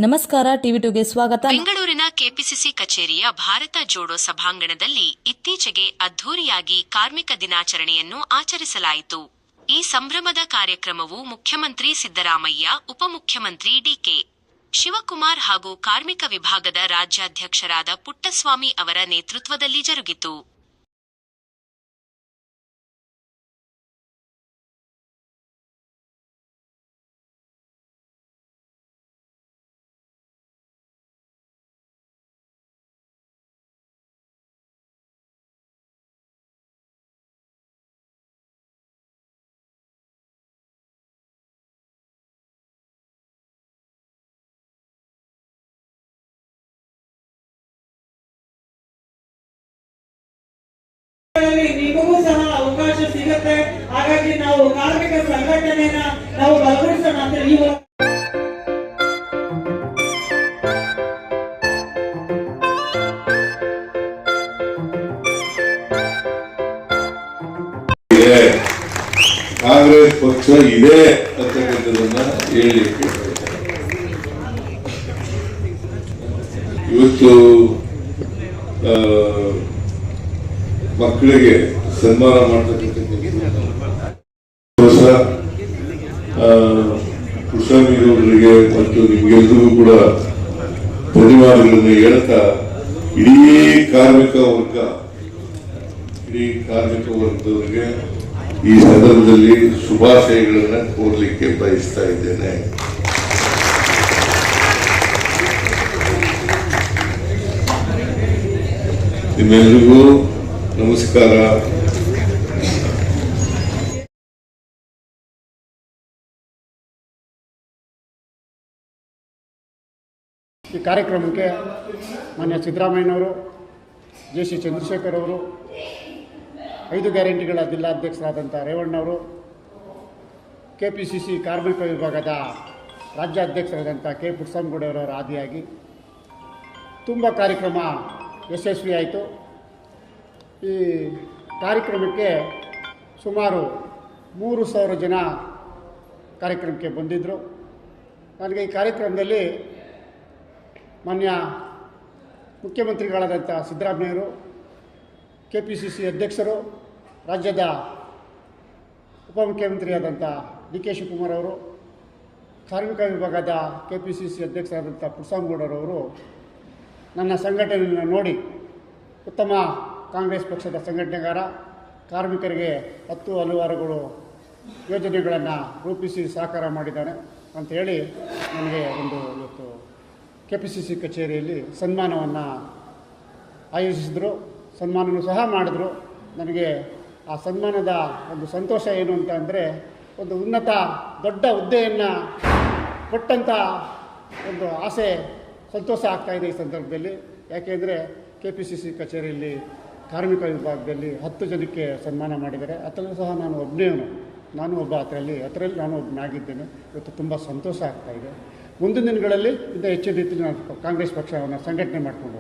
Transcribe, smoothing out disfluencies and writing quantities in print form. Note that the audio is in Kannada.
ನಮಸ್ಕಾರ, ಟಿವಿ2ಗೆ ಸ್ವಾಗತ. ಬೆಂಗಳೂರಿನ ಕೆಪಿಸಿಸಿ ಕಚೇರಿಯ ಭಾರತ ಜೋಡೋ ಸಭಾಂಗಣದಲ್ಲಿ ಇತ್ತೀಚೆಗೆ ಅದ್ಧೂರಿಯಾಗಿ ಕಾರ್ಮಿಕ ದಿನಾಚರಣೆಯನ್ನು ಆಚರಿಸಲಾಯಿತು. ಈ ಸಂಭ್ರಮದ ಕಾರ್ಯಕ್ರಮವು ಮುಖ್ಯಮಂತ್ರಿ ಸಿದ್ದರಾಮಯ್ಯ, ಉಪಮುಖ್ಯಮಂತ್ರಿ ಡಿಕೆ ಶಿವಕುಮಾರ್ ಹಾಗೂ ಕಾರ್ಮಿಕ ವಿಭಾಗದ ರಾಜ್ಯಾಧ್ಯಕ್ಷರಾದ ಪುಟ್ಟಸ್ವಾಮಿ ಅವರ ನೇತೃತ್ವದಲ್ಲಿ ಜರುಗಿತು. ನಿಮಗೂ ಸಹ ಅವಕಾಶ ಸಿಗುತ್ತೆ. ಹಾಗಾಗಿ ನಾವು ಕಾರ್ಮಿಕ ಸಂಘಟನೆನ ನಾವು ಬಲಪಡಿಸೋಣ ಅಂತ ಕಾಂಗ್ರೆಸ್ ಪಕ್ಷ ಇದೆ ಅಂತಕ್ಕಂಥದನ್ನ ಹೇಳಲಿಕ್ಕೆ ಇವತ್ತು ಮಕ್ಕಳಿಗೆ ಸನ್ಮಾನ ಮಾಡ್ತಕ್ಕಂಥ ಕುಶಾಮಿರವರಿಗೆ ಮತ್ತು ನಿಮ್ಗೆಲ್ಲರಿಗೂ ಕೂಡ ಧನ್ಯವಾದಗಳನ್ನು ಹೇಳ್ತಾ ಇಡೀ ಕಾರ್ಮಿಕ ವರ್ಗದವರಿಗೆ ಈ ಸಂದರ್ಭದಲ್ಲಿ ಶುಭಾಶಯಗಳನ್ನು ಕೋರಲಿಕ್ಕೆ ಬಯಸ್ತಾ ಇದ್ದೇನೆ. ನಿಮ್ಮೆಲ್ಲರಿಗೂ ನಮಸ್ಕಾರ. ಈ ಕಾರ್ಯಕ್ರಮಕ್ಕೆ ಮಾನ್ಯ ಸಿದ್ದರಾಮಯ್ಯನವರು, ಜೆ.ಸಿ. ಚಂದ್ರಶೇಖರ್ ಅವರು, 5 ಗ್ಯಾರಂಟಿಗಳ ಜಿಲ್ಲಾಧ್ಯಕ್ಷರಾದಂಥ ರೇವಣ್ಣವರು, ಕೆಪಿಸಿಸಿ ಕಾರ್ಮಿಕ ವಿಭಾಗದ ರಾಜ್ಯಾಧ್ಯಕ್ಷರಾದಂಥ ಕೆ. ಪುಟ್ಟಸ್ವಾಮಿಗೌಡರವರ ಆದಿಯಾಗಿ ತುಂಬ ಕಾರ್ಯಕ್ರಮ ಯಶಸ್ವಿಯಾಯಿತು. ಈ ಕಾರ್ಯಕ್ರಮಕ್ಕೆ ಸುಮಾರು 3,000 ಜನ ಕಾರ್ಯಕ್ರಮಕ್ಕೆ ಬಂದಿದ್ದರು. ನನಗೆ ಈ ಕಾರ್ಯಕ್ರಮದಲ್ಲಿ ಮಾನ್ಯ ಮುಖ್ಯಮಂತ್ರಿಗಳಾದಂಥ ಸಿದ್ದರಾಮಯ್ಯರು, ಕೆಪಿಸಿಸಿ ಅಧ್ಯಕ್ಷರು, ರಾಜ್ಯದ ಉಪಮುಖ್ಯಮಂತ್ರಿಯಾದಂಥ ಡಿ.ಕೆ. ಶಿವಕುಮಾರ್ ಅವರು, ಕಾರ್ಮಿಕ ವಿಭಾಗದ ಕೆಪಿಸಿಸಿ ಅಧ್ಯಕ್ಷರಾದಂಥ ಪುಟ್ಟಸ್ವಾಮಿಗೌಡರವರು ನನ್ನ ಸಂಘಟನೆಯನ್ನು ನೋಡಿ ಉತ್ತಮ ಕಾಂಗ್ರೆಸ್ ಪಕ್ಷದ ಸಂಘಟನೆಗಾರ, ಕಾರ್ಮಿಕರಿಗೆ 10 ಹಲವಾರುಗಳು ಯೋಜನೆಗಳನ್ನು ರೂಪಿಸಿ ಸಹಕಾರ ಮಾಡಿದ್ದಾನೆ ಅಂಥೇಳಿ ನನಗೆ ಇವತ್ತು ಕೆಪಿಸಿಸಿ ಕಚೇರಿಯಲ್ಲಿ ಸನ್ಮಾನವನ್ನು ಆಯೋಜಿಸಿದರು. ಸನ್ಮಾನವೂ ಸಹ ಮಾಡಿದ್ರು. ನನಗೆ ಆ ಸನ್ಮಾನದ ಒಂದು ಸಂತೋಷ ಏನು ಅಂತ ಅಂದರೆ, ಒಂದು ಉನ್ನತ ದೊಡ್ಡ ಹುದ್ದೆಯನ್ನು ಕೊಟ್ಟಂಥ ಒಂದು ಆಸೆ, ಸಂತೋಷ ಆಗ್ತಾಯಿದೆ ಈ ಸಂದರ್ಭದಲ್ಲಿ. ಯಾಕೆಂದರೆ ಕೆಪಿಸಿಸಿ ಕಚೇರಿಯಲ್ಲಿ ಕಾರ್ಮಿಕ ವಿಭಾಗದಲ್ಲಿ 10 ಜನಕ್ಕೆ ಸನ್ಮಾನ ಮಾಡಿದ್ದಾರೆ. ಅದರಲ್ಲೂ ಸಹ ನಾನು ಒಬ್ಬ ಅದರಲ್ಲಿ ನಾನು ಒಬ್ಬನಾಗಿದ್ದೇನೆ. ಇವತ್ತು ತುಂಬ ಸಂತೋಷ ಆಗ್ತಾಯಿದೆ. ಮುಂದಿನ ದಿನಗಳಲ್ಲಿ ಇಂಥ ಹೆಚ್ಚಿನ ರೀತಿಯಲ್ಲಿ ನಾನು ಕಾಂಗ್ರೆಸ್ ಪಕ್ಷವನ್ನು ಸಂಘಟನೆ ಮಾಡಿಕೊಂಡು